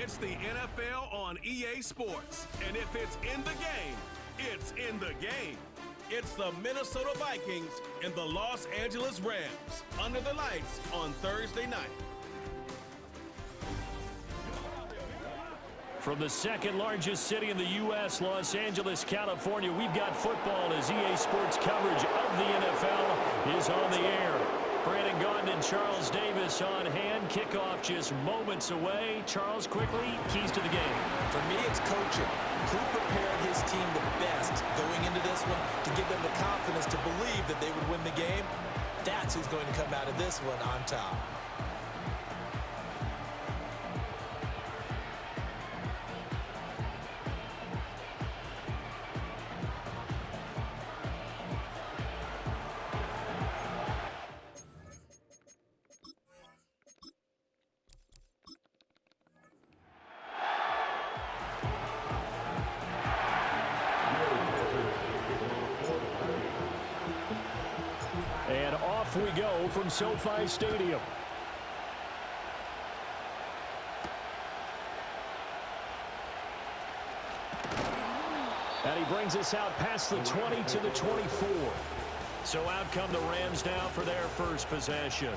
It's the NFL on EA Sports. And if it's in the game, it's in the game. It's the Minnesota Vikings and the Los Angeles Rams under the lights on Thursday night. From the second largest city in the U.S., Los Angeles, California, we've got football as EA Sports coverage of the NFL is on the air. Brandon Gaudin and Charles Davis on hand. Kickoff just moments away. Charles, quickly, keys to the game. For me, it's coaching. Who prepared his team the best going into this one to give them the confidence to believe that they would win the game? That's who's going to come out of this one on top. And off we go from SoFi Stadium. And he brings us out past the 20 to the 24. So out come the Rams now for their first possession.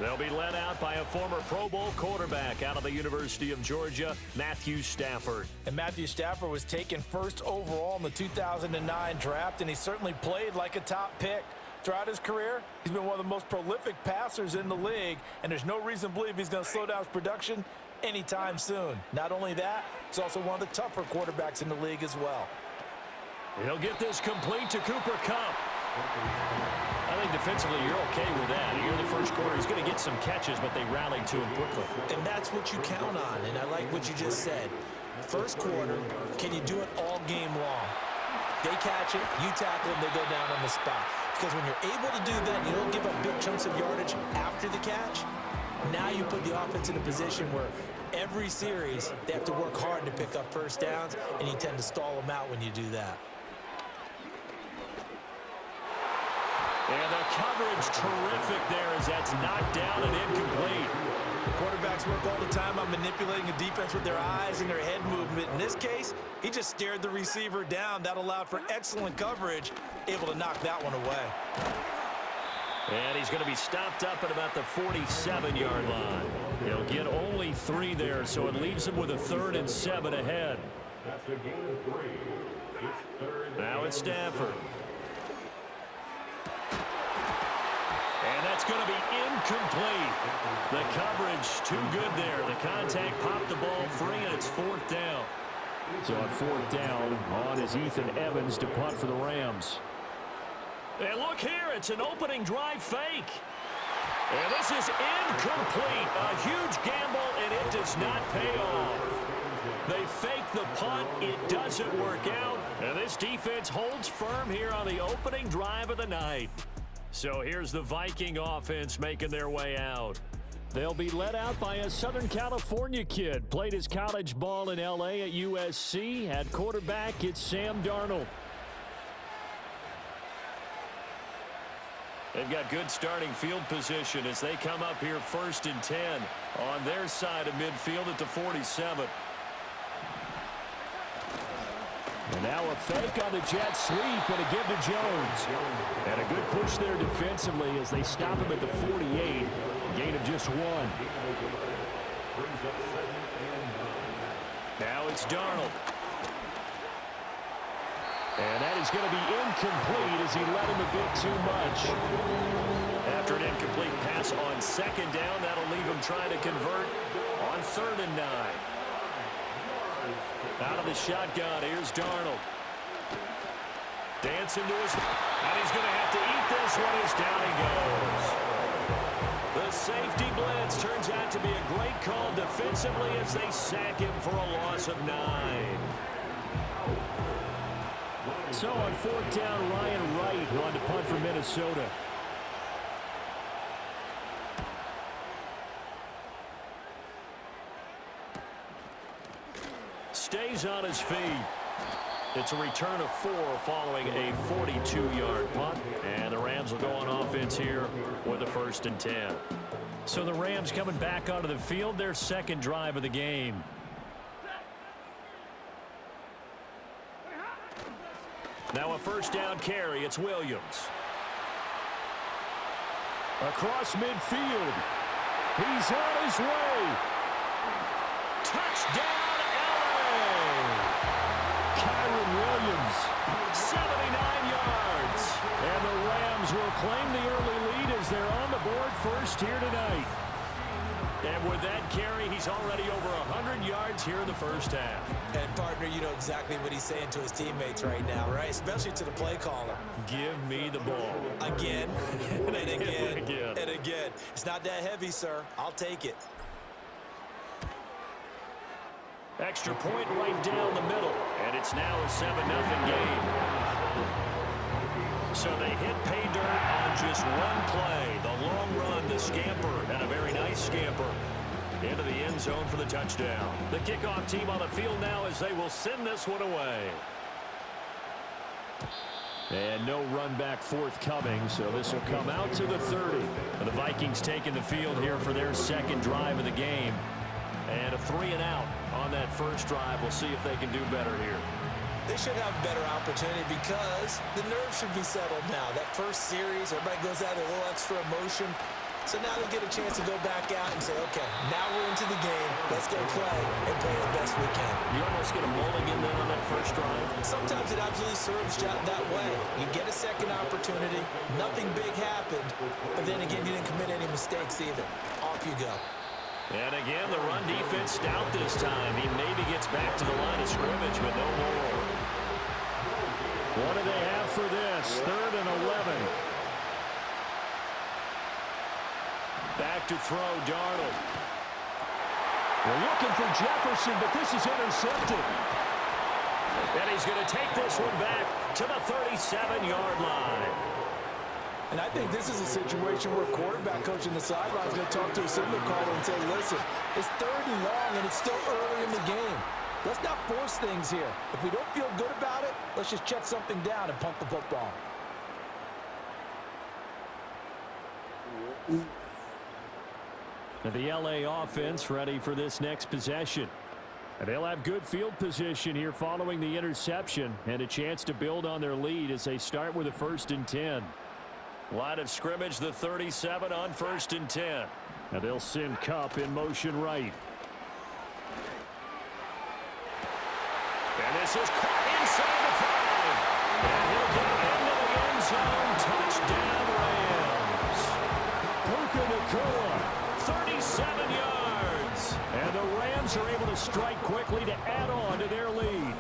They'll be led out by a former Pro Bowl quarterback out of the University of Georgia, Matthew Stafford. And Matthew Stafford was taken first overall in the 2009 draft, and he certainly played like a top pick. Throughout his career, he's been one of the most prolific passers in the league, and there's no reason to believe he's going to slow down his production anytime soon. Not only that, he's also one of the tougher quarterbacks in the league as well. He'll get this complete to Cooper Kupp. I think defensively you're okay with that. Here in the first quarter, he's going to get some catches, but they rallied to him quickly. And that's what you count on, and I like what you just said. First quarter, can you do it all game long? They catch it, you tackle them, they go down on the spot. Because when you're able to do that, you don't give up big chunks of yardage after the catch. Now you put the offense in a position where every series they have to work hard to pick up first downs, and you tend to stall them out when you do that. And the coverage terrific there as that's knocked down and incomplete. Quarterbacks work all the time on manipulating a defense with their eyes and their head movement. In this case, he just stared the receiver down. That allowed for excellent coverage, able to knock that one away. And he's going to be stopped up at about the 47-yard line. He'll get only 3 there, so it leaves him with a 3rd and 7 ahead. That's a gain of 3. It's 3rd. Now it's Stafford. And that's going to be incomplete. The coverage too good there. The contact popped the ball free, and it's 4th down. So on 4th down, on is Ethan Evans to punt for the Rams. And look here, it's an opening drive fake. And this is incomplete. A huge gamble, and it does not pay off. They fake the punt. It doesn't work out. And this defense holds firm here on the opening drive of the night. So here's the Viking offense making their way out. They'll be led out by a Southern California kid. Played his college ball in L.A. at USC. At quarterback, it's Sam Darnold. They've got good starting field position as they come up here 1st and 10 on their side of midfield at the 47. And now a fake on the jet sweep and a give to Jones. And a good push there defensively as they stop him at the 48. Gain of just 1. Now it's Darnold. And that is going to be incomplete as he let him a bit too much. After an incomplete pass on 2nd down, that'll leave him trying to convert on 3rd and 9. Out of the shotgun, here's Darnold. Dancing to his... And he's going to have to eat this one as down he goes. The safety blitz turns out to be a great call defensively as they sack him for a loss of 9. So on 4th down, Ryan Wright on to punt for Minnesota. Stays on his feet. It's a return of 4 following a 42-yard punt. And the Rams will go on offense here with a 1st and 10. So the Rams coming back onto the field, their second drive of the game. Now a first down carry. It's Williams. Across midfield. He's on his way. Touchdown, LA! Kyron Williams, 79 yards. And the Rams will claim the early lead as they're on the board first here tonight. And with that carry, he's already over 100 yards here in the first half. And, partner, you know exactly what he's saying to his teammates right now, right? Especially to the play caller. Give me the ball. Again, and again, Again. and again. It's not that heavy, sir. I'll take it. Extra point right down the middle. And it's now a 7-0 game. So they hit pay dirt on just one play. The long run, the scamper, and a very nice scamper into the end zone for the touchdown. The kickoff team on the field now as they will send this one away. And no run back forthcoming, so this will come out to the 30. And the Vikings taking the field here for their second drive of the game. And a 3-and-out on that first drive. We'll see if they can do better here. They should have a better opportunity because the nerves should be settled now. That first series, everybody goes out with a little extra emotion. So now they'll get a chance to go back out and say, okay, now we're into the game. Let's go play and play as best we can. You almost get a mulligan then on that first drive. Sometimes it absolutely serves that way. You get a second opportunity. Nothing big happened. But then again, you didn't commit any mistakes either. Off you go. And again, the run defense stout this time. He maybe gets back to the line of scrimmage, but no more. What do they have for this? 3rd and 11. Back to throw, Darnold. We're looking for Jefferson, but this is intercepted. And he's going to take this one back to the 37-yard line. And I think this is a situation where quarterback coach in the sideline is going to talk to a signal caller and say, listen, it's 3rd and long and it's still early in the game. Let's not force things here. If we don't feel good about it, let's just check something down and punt the football. Now the LA offense ready for this next possession. And they'll have good field position here following the interception and a chance to build on their lead as they start with a 1st and 10. Line of scrimmage, the 37 on 1st and 10. And they'll send Kupp in motion right. And this is caught inside the 5. And he'll get into the end zone. Touchdown, Rams. Puka Nacua, 37 yards. And the Rams are able to strike quickly to add on to their lead.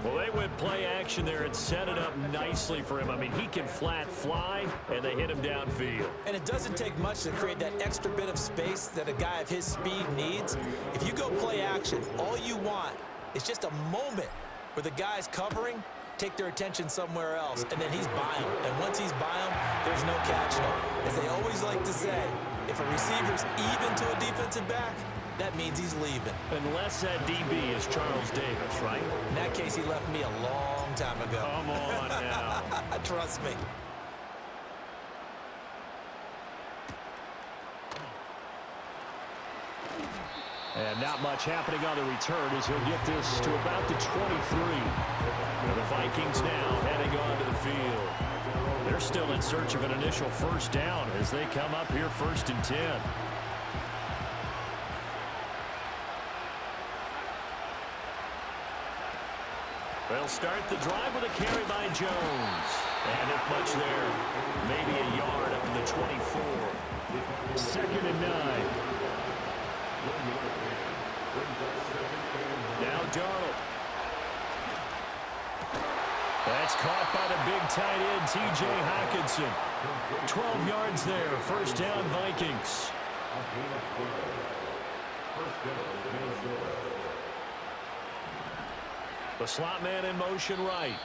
Well, they went play action there and set it up nicely for him. I mean, he can flat fly, and they hit him downfield. And it doesn't take much to create that extra bit of space that a guy of his speed needs. If you go play action, all you want is just a moment where the guy's covering, take their attention somewhere else, and then he's by him. And once he's by him, there's no catching him. As they always like to say, if a receiver's even to a defensive back, that means he's leaving. Unless that DB is Charles Davis, right? In that case, he left me a long time ago. Come on now. Trust me. And not much happening on the return as he'll get this to about the 23. And the Vikings now heading onto the field. They're still in search of an initial first down as they come up here 1st and 10. They'll start the drive with a carry by Jones. And if much there, maybe a yard up to the 24. 2nd and 9. Now Darnold. That's caught by the big tight end, T.J. Hockenson. 12 yards there. First down, Vikings. The slot man in motion right.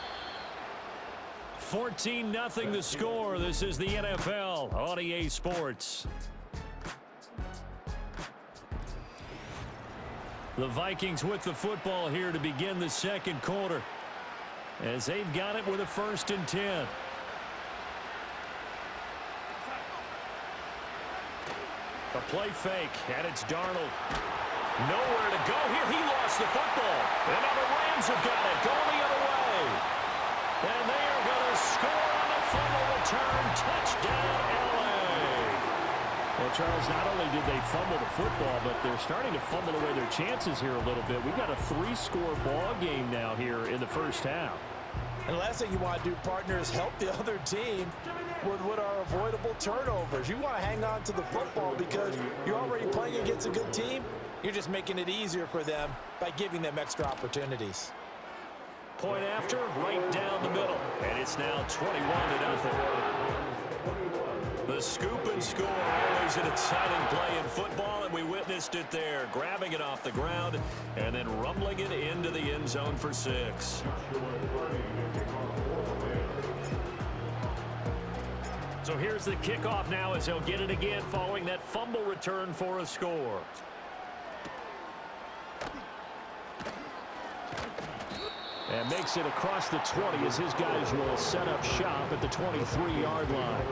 14-0 the score. This is the NFL on EA Sports. The Vikings with the football here to begin the second quarter, as they've got it with a 1st and 10. A play fake, and it's Darnold. Nowhere to go here. He lost the football. And now the Rams have got it. Going the other way. And they are going to score on the fumble return. Touchdown, L.A. Well, Charles, not only did they fumble the football, but they're starting to fumble away their chances here a little bit. We've got a 3-score ball game now here in the first half. And the last thing you want to do, partner, is help the other team with what are avoidable turnovers. You want to hang on to the football because you're already playing against a good team. You're just making it easier for them by giving them extra opportunities. Point after, right down the middle. And it's now 21-0. The scoop and score, always an exciting play in football, and we witnessed it there, grabbing it off the ground and then rumbling it into the end zone for 6. So here's the kickoff now as he'll get it again following that fumble return for a score. And makes it across the 20 as his guys will set up shop at the 23-yard line.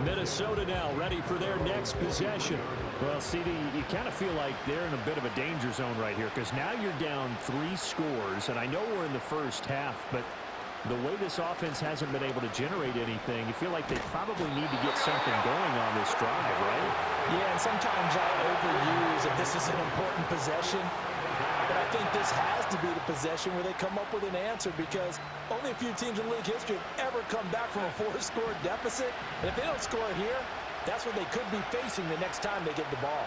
Minnesota now ready for their next possession. Well, CD, you kind of feel like they're in a bit of a danger zone right here because now you're down 3 scores, and I know we're in the first half, but the way this offense hasn't been able to generate anything, you feel like they probably need to get something going on this drive, right? Yeah, and sometimes I overuse if this is an important possession. But I think this has to be the possession where they come up with an answer because only a few teams in league history have ever come back from a 4-score deficit. And if they don't score here, that's what they could be facing the next time they get the ball.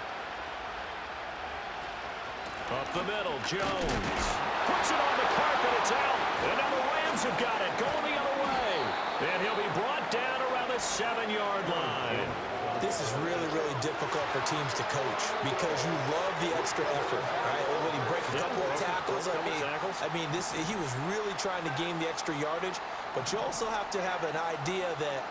Up the middle, Jones. Puts it on the carpet, it's out. And now the Rams have got it, going the other way. And he'll be brought down around the 7-yard line. This is really, really difficult for teams to coach because you love the extra effort, right? When he breaks a couple of tackles, I mean, he was really trying to gain the extra yardage, but you also have to have an idea that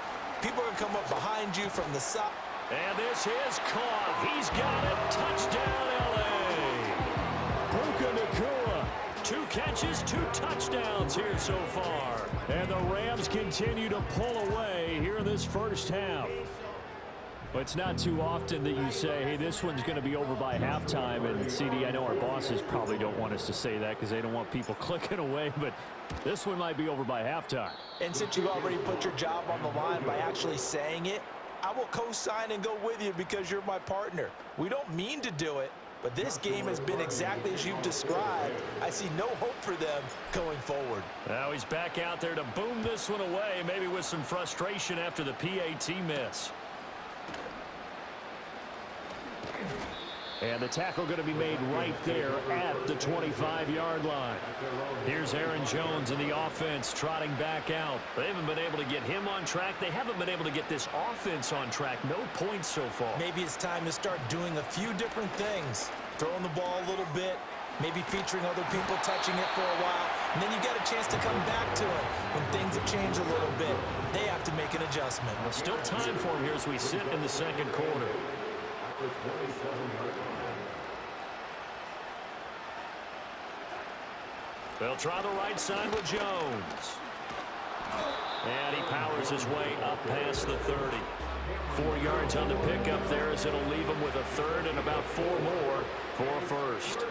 people are going to come up behind you from the side. And this is caught. He's got it. Touchdown, L.A. Puka Nacua. 2 catches, 2 touchdowns here so far. And the Rams continue to pull away here in this first half. But it's not too often that you say, hey, this one's going to be over by halftime. And, CD, I know our bosses probably don't want us to say that because they don't want people clicking away. But this one might be over by halftime. And since you've already put your job on the line by actually saying it, I will co-sign and go with you because you're my partner. We don't mean to do it, but this game has been exactly as you've described. I see no hope for them going forward. Now he's back out there to boom this one away, maybe with some frustration after the PAT miss. And the tackle going to be made right there at the 25-yard line. Here's Aaron Jones and the offense trotting back out. They haven't been able to get him on track. They haven't been able to get this offense on track. No points so far. Maybe it's time to start doing a few different things. Throwing the ball a little bit, maybe featuring other people touching it for a while, and then you get a chance to come back to it when things have changed a little bit. They have to make an adjustment. Well, still time for him here as we sit in the second quarter. They'll try the right side with Jones. And he powers his way up past the 30. 4 yards on the pickup there as it'll leave him with a third and about 4 more for a first.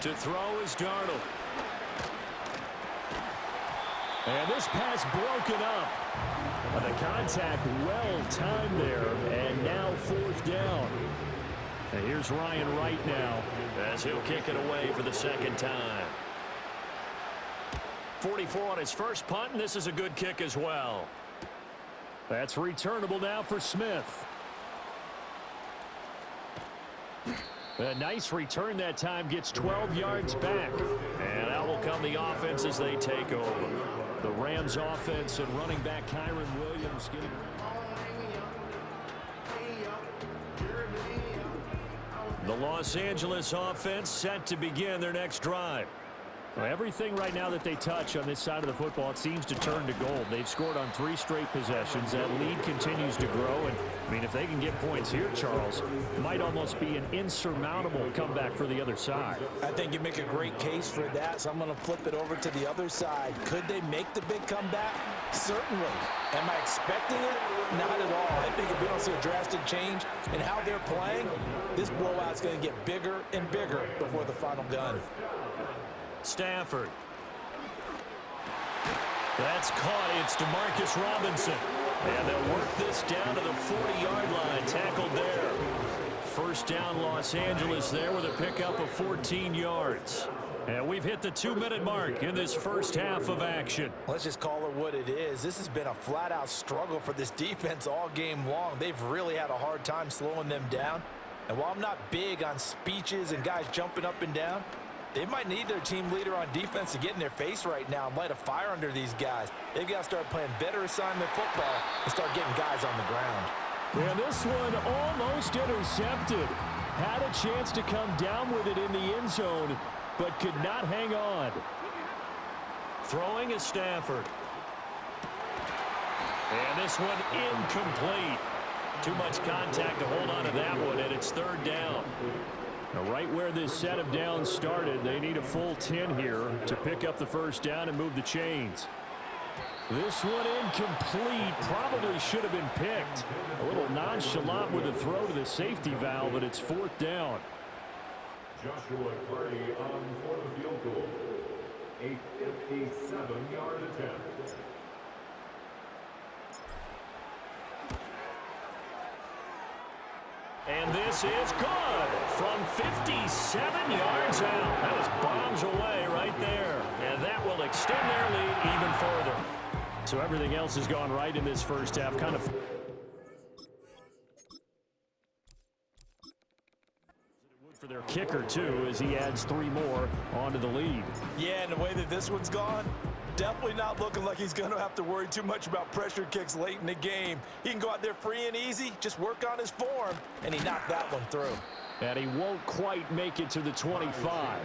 To throw is Darnold. And this pass broken up. And the contact well timed there. And now 4th down. And here's Ryan Wright now as he'll kick it away for the second time. 44 on his first punt, and this is a good kick as well. That's returnable now for Smith. A nice return that time, gets 12 yards back. And out will come the offense as they take over. The Rams offense and running back Kyron Williams getting ready. The Los Angeles offense set to begin their next drive. So everything right now that they touch on this side of the football, it seems to turn to gold. They've scored on 3 straight possessions. That lead continues to grow. And, I mean, if they can get points here, Charles, it might almost be an insurmountable comeback for the other side. I think you make a great case for that, so I'm going to flip it over to the other side. Could they make the big comeback? Certainly. Am I expecting it? Not at all. I think if we don't see a drastic change in how they're playing, this blowout's going to get bigger and bigger before the final gun. Stafford. That's caught. It's DeMarcus Robinson. And they'll work this down to the 40-yard line. Tackled there. First down, Los Angeles there with a pickup of 14 yards. And we've hit the 2-minute mark in this first half of action. Let's just call it what it is. This has been a flat-out struggle for this defense all game long. They've really had a hard time slowing them down. And while I'm not big on speeches and guys jumping up and down, they might need their team leader on defense to get in their face right now and light a fire under these guys. They've got to start playing better assignment football and start getting guys on the ground. And this one almost intercepted. Had a chance to come down with it in the end zone, but could not hang on. Throwing is Stafford. And this one incomplete. Too much contact to hold on to that one, and it's third down. Now, right where this set of downs started, they need a full 10 here to pick up the first down and move the chains. This one incomplete. Probably should have been picked. A little nonchalant with a throw to the safety valve, but it's fourth down. Joshua Gray on for the field goal. A 57-yard attempt. And this is good from 57 yards out. That was bombs away right there. And that will extend their lead even further. So everything else has gone right in this first half. Kind of for their kicker, too, as he adds 3 more onto the lead. Yeah, and the way that this one's gone, definitely not looking like he's going to have to worry too much about pressure kicks late in the game. He can go out there free and easy, just work on his form, and he knocked that one through. And he won't quite make it to the 25.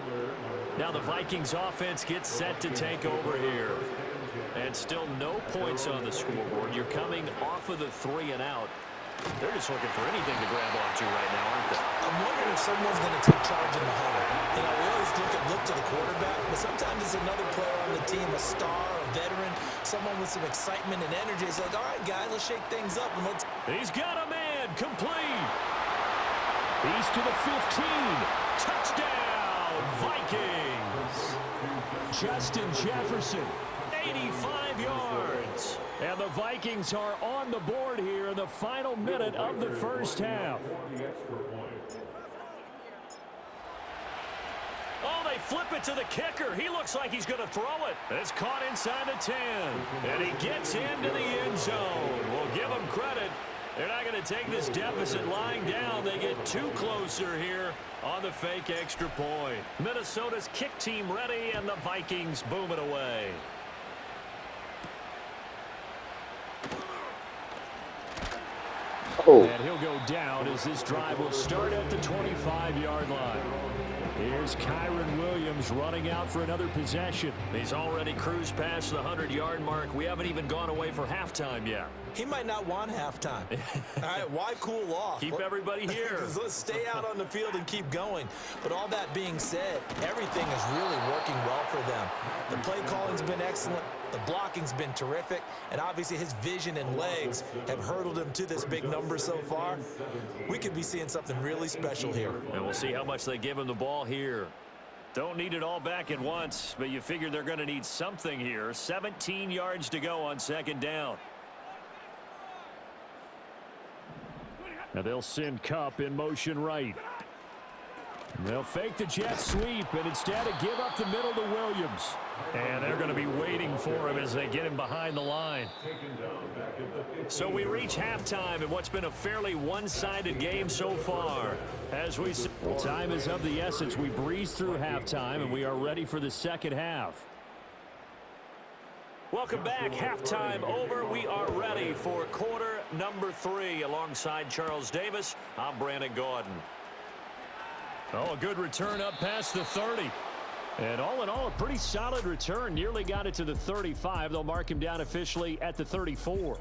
Now the Vikings offense gets set to take over here. And still no points on the scoreboard. You're coming off of the 3 and out. They're just looking for anything to grab onto right now, aren't they? I'm wondering if someone's going to take charge in the huddle. You know, we always look to the quarterback, but sometimes it's another player on the team, a star, a veteran, someone with some excitement and energy. It's like, all right, guys, let's shake things up. And let's. He's got a man, complete. He's to the 15. Touchdown, Vikings. Justin Jefferson, 85 yards. And the Vikings are on the board here in the final minute of the first half. Oh, they flip it to the kicker. He looks like he's going to throw it. It's caught inside the 10. And he gets into the end zone. We'll give him credit. They're not going to take this deficit lying down. They get 2 closer here on the fake extra point. Minnesota's kick team ready, and the Vikings boom it away. And he'll go down as this drive will start at the 25-yard line. Here's Kyron Williams running out for another possession. He's already cruised past the 100-yard mark. We haven't even gone away for halftime yet. He might not want halftime. All right, why cool off? Keep everybody here. Let's stay out on the field and keep going. But all that being said, everything is really working well for them. The play calling's been excellent. The blocking's been terrific. And obviously his vision and legs have hurdled him to this big number so far. We could be seeing something really special here. And we'll see how much they give him the ball here. Don't need it all back at once, but you figure they're going to need something here. 17 yards to go on second down. Now they'll send Kupp in motion right. They'll fake the jet sweep and instead give up the middle to Williams. And they're going to be waiting for him as they get him behind the line. So we reach halftime in what's been a fairly one-sided game so far. As we see, well, time is of the essence. We breeze through halftime and we are ready for the second half. Welcome back. Halftime over. We are ready for quarter number 3. Alongside Charles Davis, I'm Brandon Gordon. Oh, a good return up past the 30. And all in all, a pretty solid return. Nearly got it to the 35. They'll mark him down officially at the 34.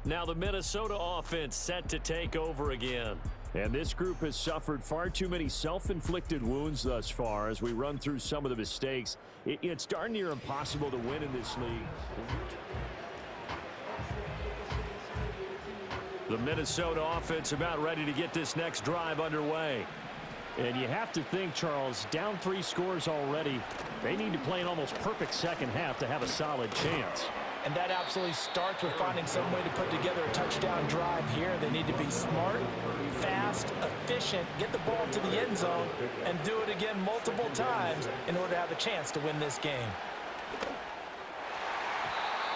Now the Minnesota offense set to take over again. And this group has suffered far too many self-inflicted wounds thus far as we run through some of the mistakes. It's darn near impossible to win in this league. The Minnesota offense about ready to get this next drive underway. And you have to think, Charles, down 3 scores already. They need to play an almost perfect second half to have a solid chance. And that absolutely starts with finding some way to put together a touchdown drive here. They need to be smart, fast, efficient, get the ball to the end zone, and do it again multiple times in order to have a chance to win this game.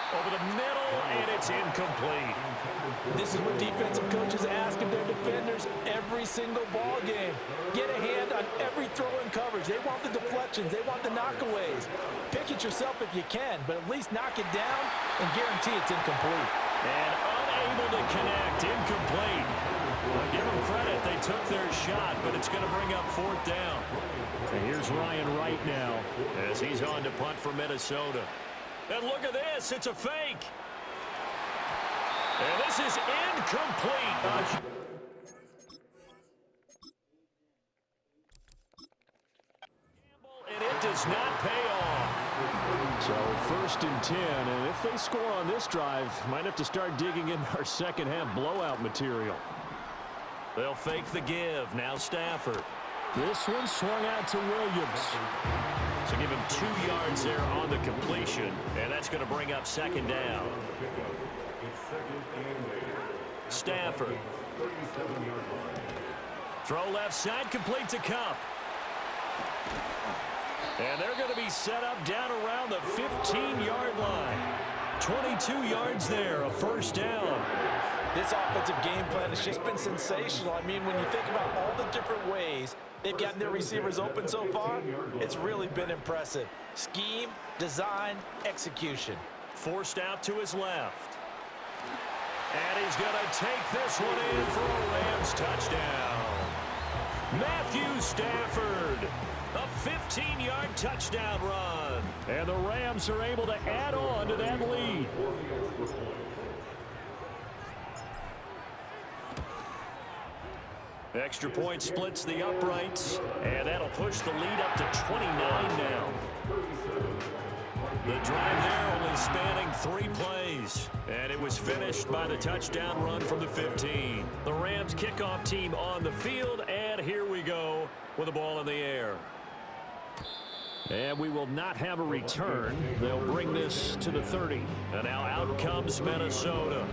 Over the middle, and it's incomplete. This is what defensive coaches ask of their defenders every single ball game. Get a hand on every throw in coverage. They want the deflections. They want the knockaways. Pick it yourself if you can, but at least knock it down and guarantee it's incomplete. And unable to connect, incomplete. Well, give them credit. They took their shot, but it's going to bring up 4th down. And here's Ryan Wright now as he's on to punt for Minnesota. And look at this. It's a fake. And this is incomplete. And it does not pay off. So 1st and 10, and if they score on this drive, might have to start digging in our second half blowout material. They'll fake the give. Now Stafford. This one swung out to Williams. So give him 2 yards there on the completion, and that's going to bring up 2nd down. Stafford. Throw left side, complete to Cup. And they're going to be set up down around the 15-yard line. 22 yards there, a 1st down. This offensive game plan has just been sensational. I mean, when you think about all the different ways they've gotten their receivers open so far, it's really been impressive. Scheme, design, execution. Forced out to his left. And he's going to take this one in for a Rams touchdown. Matthew Stafford, a 15-yard touchdown run. And the Rams are able to add on to that lead. Extra point splits the uprights, and that'll push the lead up to 29 now. The drive there only spanning 3 plays, and it was finished by the touchdown run from the 15. The Rams kickoff team on the field, and here we go with the ball in the air. And we will not have a return. They'll bring this to the 30. And now out comes Minnesota.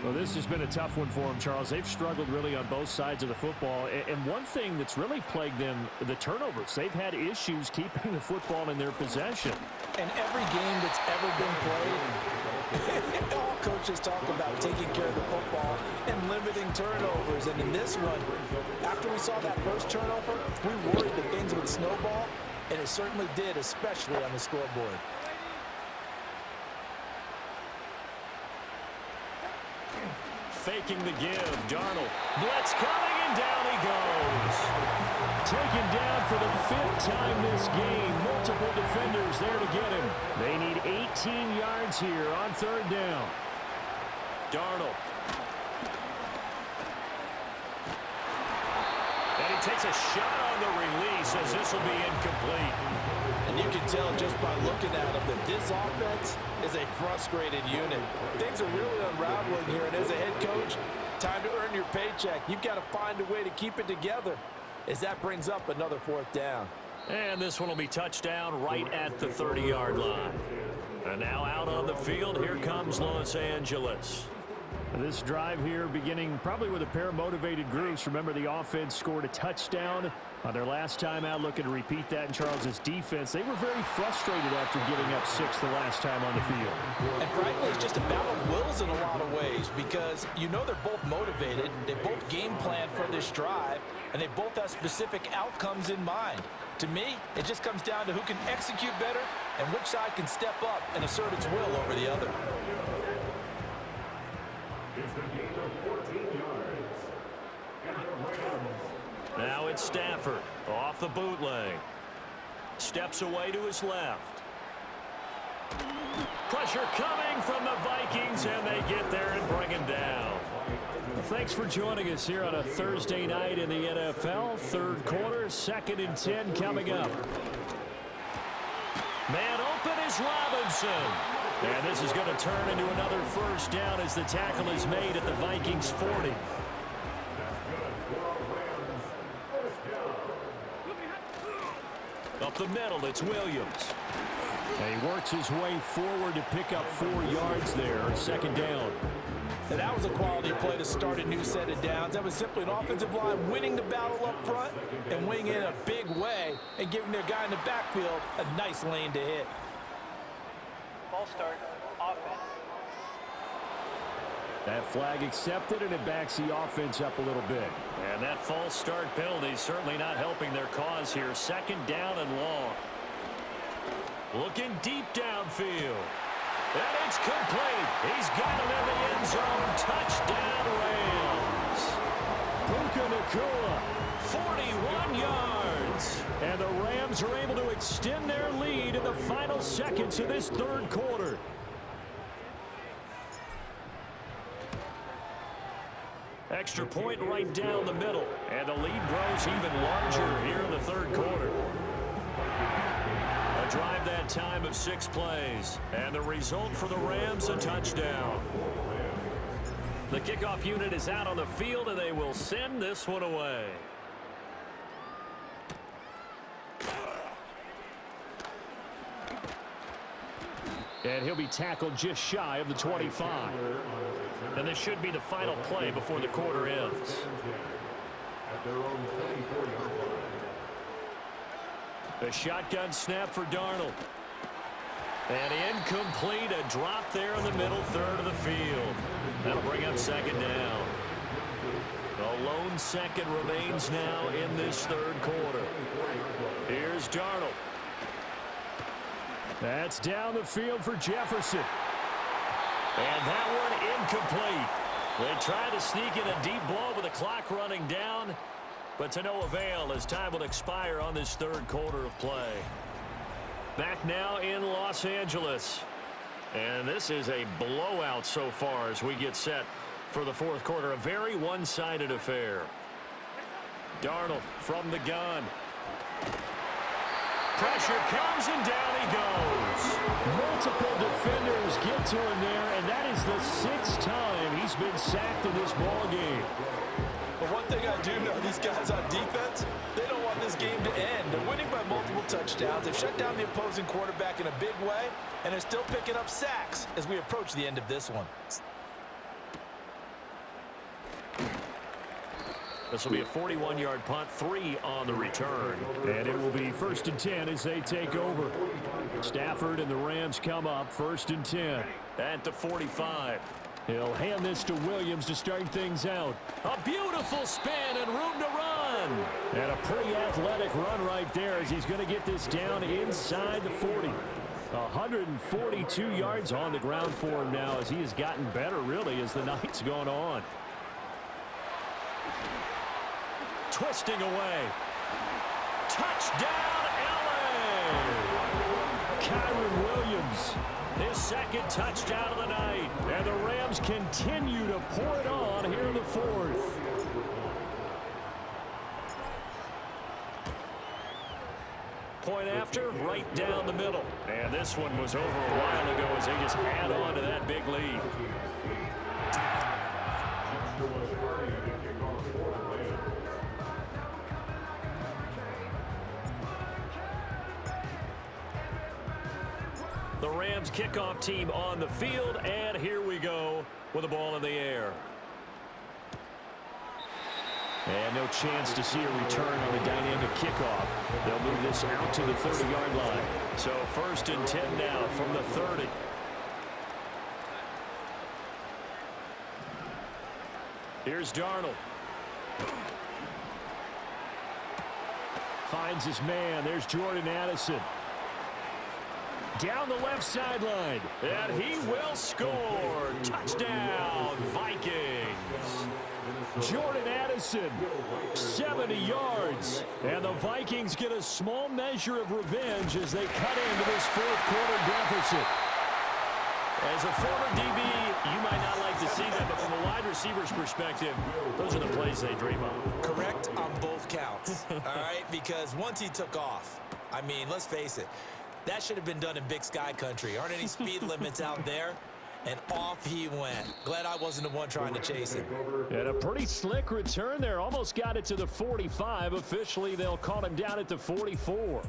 Well, this has been a tough one for them, Charles. They've struggled really on both sides of the football. And one thing that's really plagued them, the turnovers. They've had issues keeping the football in their possession. And every game that's ever been played, all coaches talk about taking care of the football and limiting turnovers. And in this one, after we saw that first turnover, we worried that things would snowball, and it certainly did, especially on the scoreboard. Faking the give, Darnold. Blitz coming, and down he goes. Taken down for the 5th time this game. Multiple defenders there to get him. They need 18 yards here on 3rd down. Darnold. And he takes a shot on the release as this will be incomplete. And you can tell just by looking at him that this offense is a frustrated unit. Things are really unraveling here, and as a head coach, time to earn your paycheck. You've got to find a way to keep it together as that brings up another 4th down. And this one will be touchdown right at the 30-yard line. And now out on the field, here comes Los Angeles. This drive here beginning probably with a pair of motivated groups. Remember, the offense scored a touchdown on their last time out. Looking to repeat that in Charles's defense. They were very frustrated after giving up 6 the last time on the field. And frankly, it's just a battle of wills in a lot of ways because you know they're both motivated. They both game plan for this drive, and they both have specific outcomes in mind. To me, it just comes down to who can execute better and which side can step up and assert its will over the other. Now it's Stafford off the bootleg. Steps away to his left. Pressure coming from the Vikings, and they get there and bring him down. Thanks for joining us here on a Thursday night in the NFL. 3rd quarter, 2nd and 10 coming up. Man open is Robinson. And this is going to turn into another first down as the tackle is made at the Vikings 40. Up the middle, it's Williams. And he works his way forward to pick up 4 yards there, second down. And that was a quality play to start a new set of downs. That was simply an offensive line winning the battle up front and winning in a big way and giving their guy in the backfield a nice lane to hit. Ball start, offense. That flag accepted, and it backs the offense up a little bit. And that false start penalty certainly not helping their cause here. Second down and long. Looking deep downfield. And it's complete. He's got it in the end zone. Touchdown, Rams. Puka Nacua, 41 yards. and the Rams are able to extend their lead in the final seconds of this third quarter. Extra point right down the middle. And the lead grows even larger here in the third quarter. A drive that time of 6 plays. And the result for the Rams, a touchdown. The kickoff unit is out on the field, and they will send this one away. And he'll be tackled just shy of the 25. And this should be the final play before the quarter ends. The shotgun snap for Darnold. And incomplete, a drop there in the middle third of the field. That'll bring up second down. A lone second remains now in this third quarter. Here's Darnold. That's down the field for Jefferson. And that one incomplete. They try to sneak in a deep ball with the clock running down, but to no avail as time will expire on this third quarter of play. Back now in Los Angeles. And this is a blowout so far as we get set for the fourth quarter. A very one-sided affair. Darnold from the gun. Pressure comes and down he goes. Multiple defenders get to him there, and that is the 6th time he's been sacked in this ball game. But one thing I do know, these guys on defense, they don't want this game to end. They're winning by multiple touchdowns. They've shut down the opposing quarterback in a big way, and they're still picking up sacks as we approach the end of this one. This will be a 41-yard punt, 3 on the return. And it will be 1st and 10 as they take over. Stafford and the Rams come up 1st and 10. At the 45. He'll hand this to Williams to start things out. A beautiful spin and room to run. And a pretty athletic run right there as he's going to get this down inside the 40. 142 yards on the ground for him now as he has gotten better really as the night's gone on. Twisting away. Touchdown, LA! Kyron Williams, His second touchdown of the night. and the Rams continue to pour it on here in the fourth. Point after, right down the middle. And this one was over a while ago as they just add on to that big lead. The Rams kickoff team on the field, and here we go with the ball in the air. And no chance to see a return on the dynamic kickoff. They'll move this out to the 30-yard line. So 1st and 10 now from the 30. Here's Darnold. Finds his man. There's Jordan Addison. Down the left sideline. And he will score. Touchdown, Vikings. Jordan Addison, 70 yards. And the Vikings get a small measure of revenge as they cut into this fourth quarter deficit. As a former DB, you might not like to see that, but from a wide receiver's perspective, those are the plays they dream of. Correct on both counts, all right? Because once he took off, I mean, let's face it, That should have been done in Big Sky Country. Aren't any speed limits out there? And off he went. Glad I wasn't the one trying to chase him. And a pretty slick return there. Almost got it to the 45. Officially, they'll call him down at the 44.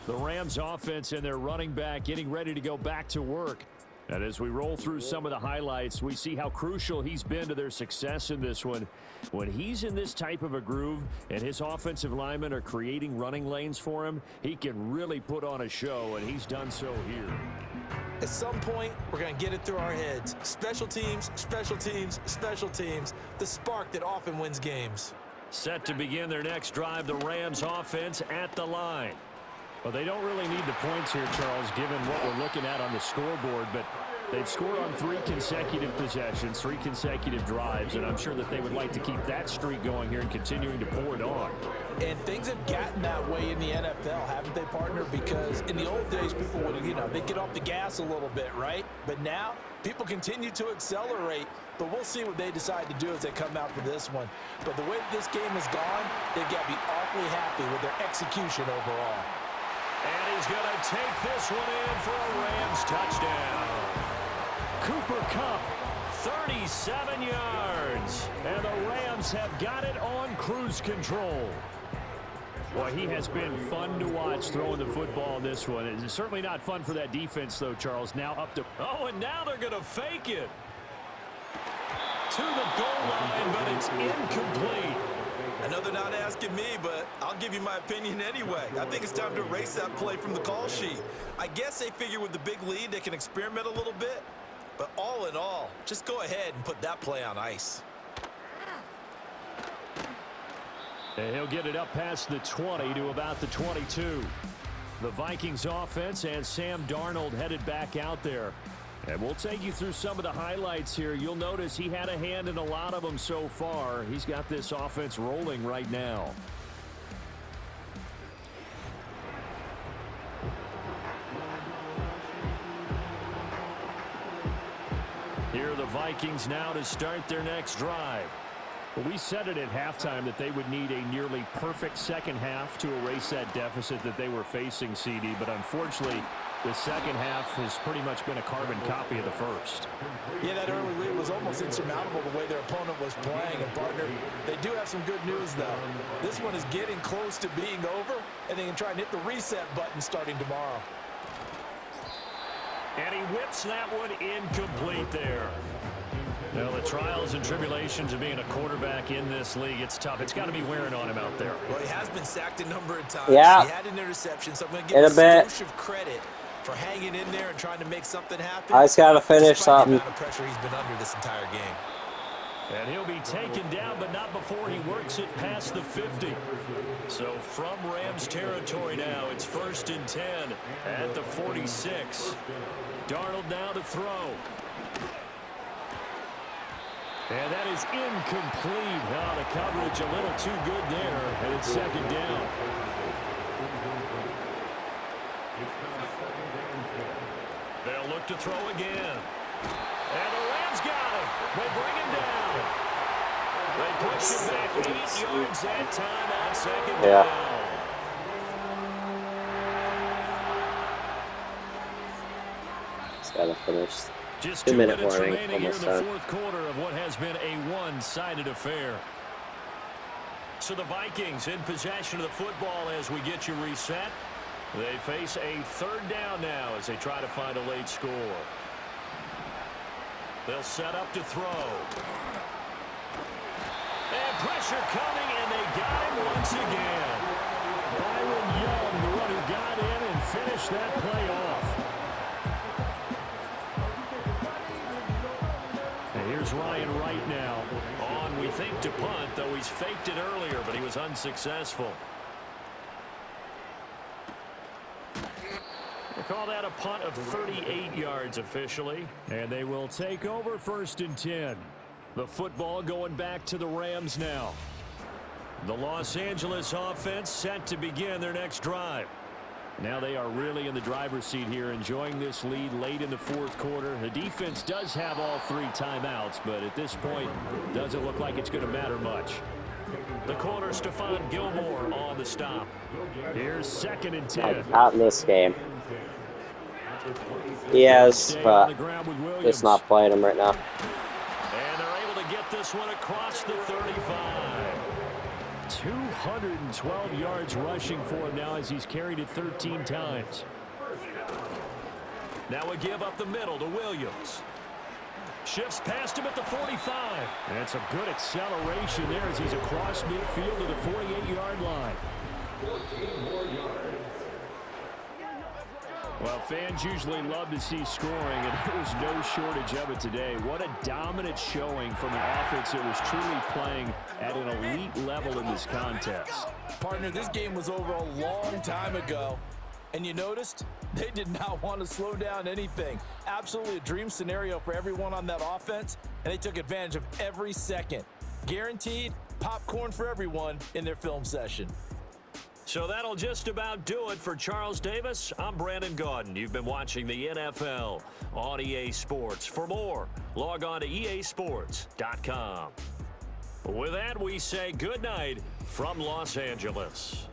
The Rams offense and their running back getting ready to go back to work. And as we roll through some of the highlights, we see how crucial he's been to their success in this one. When he's in this type of a groove and his offensive linemen are creating running lanes for him, he can really put on a show, and he's done so here. At some point, we're going to get it through our heads. Special teams, special teams, special teams. The spark that often wins games. Set to begin their next drive, the Rams offense at the line. Well, they don't really need the points here, Charles, given what we're looking at on the scoreboard, but they've scored on 3 consecutive possessions, 3 consecutive drives, and I'm sure that they would like to keep that streak going here and continuing to pour it on. And things have gotten that way in the NFL, haven't they, partner? Because in the old days, people would, they'd get off the gas a little bit, right? But now, people continue to accelerate, but we'll see what they decide to do as they come out for this one. But the way this game has gone, they've got to be awfully happy with their execution overall. And he's going to take this one in for a Rams touchdown. Cooper Kupp, 37 yards. And the Rams have got it on cruise control. Boy, he has been fun to watch throwing the football in this one. It's certainly not fun for that defense, though, Charles. Now up to... Oh, and now they're going to fake it. To the goal line, but it's incomplete. I know they're not asking me, but I'll give you my opinion anyway. I think it's time to erase that play from the call sheet. I guess they figure with the big lead they can experiment a little bit. But all in all, just go ahead and put that play on ice. And he'll get it up past the 20 to about the 22. The Vikings offense and Sam Darnold headed back out there. And we'll take you through some of the highlights here. You'll notice he had a hand in a lot of them so far. He's got this offense rolling right now. Here are the Vikings now to start their next drive. Well, we said it at halftime that they would need a nearly perfect second half to erase that deficit that they were facing, CD. But unfortunately, the second half has pretty much been a carbon copy of the first. Yeah, that early lead was almost insurmountable the way their opponent was playing. And, partner, they do have some good news, though. This one is getting close to being over, and they can try and hit the reset button starting tomorrow. And he whips that one incomplete there. Well, the trials and tribulations of being a quarterback in this league, it's tough. It's got to be wearing on him out there. Well, he has been sacked a number of times. Yeah. He had an interception, so I'm going to give him a douche of credit for hanging in there and trying to make something happen. I just got to finish something. The amount of pressure he's been under this entire game. And he'll be taken down, but not before he works it past the 50. So from Rams territory now, it's 1st and 10 at the 46. Darnold now to throw. And that is incomplete. Oh, the coverage a little too good there, and it's 2nd down. They'll look to throw again. And the Rams got him. They bring him down. They push him back 8 yards that time on 2nd down. Just got to finish. Just 2-minute 2 minutes warning, remaining here in almost the done. 4th quarter of what has been a one-sided affair. So the Vikings in possession of the football as we get you reset. They face a 3rd down now as they try to find a late score. They'll set up to throw. And pressure coming, and they got him once again. Byron Young, the one who got in and finished that play off. And here's Ryan Wright now. On, we think, to punt, though he's faked it earlier, but he was unsuccessful. They call that a punt of 38 yards officially. And they will take over 1st and 10. The football going back to the Rams now. The Los Angeles offense set to begin their next drive. Now they are really in the driver's seat here, enjoying this lead late in the 4th quarter. The defense does have all 3 timeouts, but at this point, doesn't look like it's going to matter much. The corner, Stephon Gilmore on the stop. Here's 2nd and 10. Like, not in this game. He has, but just not playing him right now. And they're able to get this one across the 35. 212 yards rushing for him now as he's carried it 13 times. Now a give up the middle to Williams. Shifts past him at the 45. That's a good acceleration there as he's across midfield to the 48-yard line. 14 more yards. Well, fans usually love to see scoring, and there was no shortage of it today. What a dominant showing from an offense that was truly playing at an elite level in this contest. Partner, this game was over a long time ago. And you noticed they did not want to slow down anything. Absolutely a dream scenario for everyone on that offense, and they took advantage of every second. Guaranteed popcorn for everyone in their film session. So that'll just about do it for Charles Davis. I'm Brandon Gaudin. You've been watching the NFL on EA Sports. For more, log on to easports.com. With that, we say good night from Los Angeles.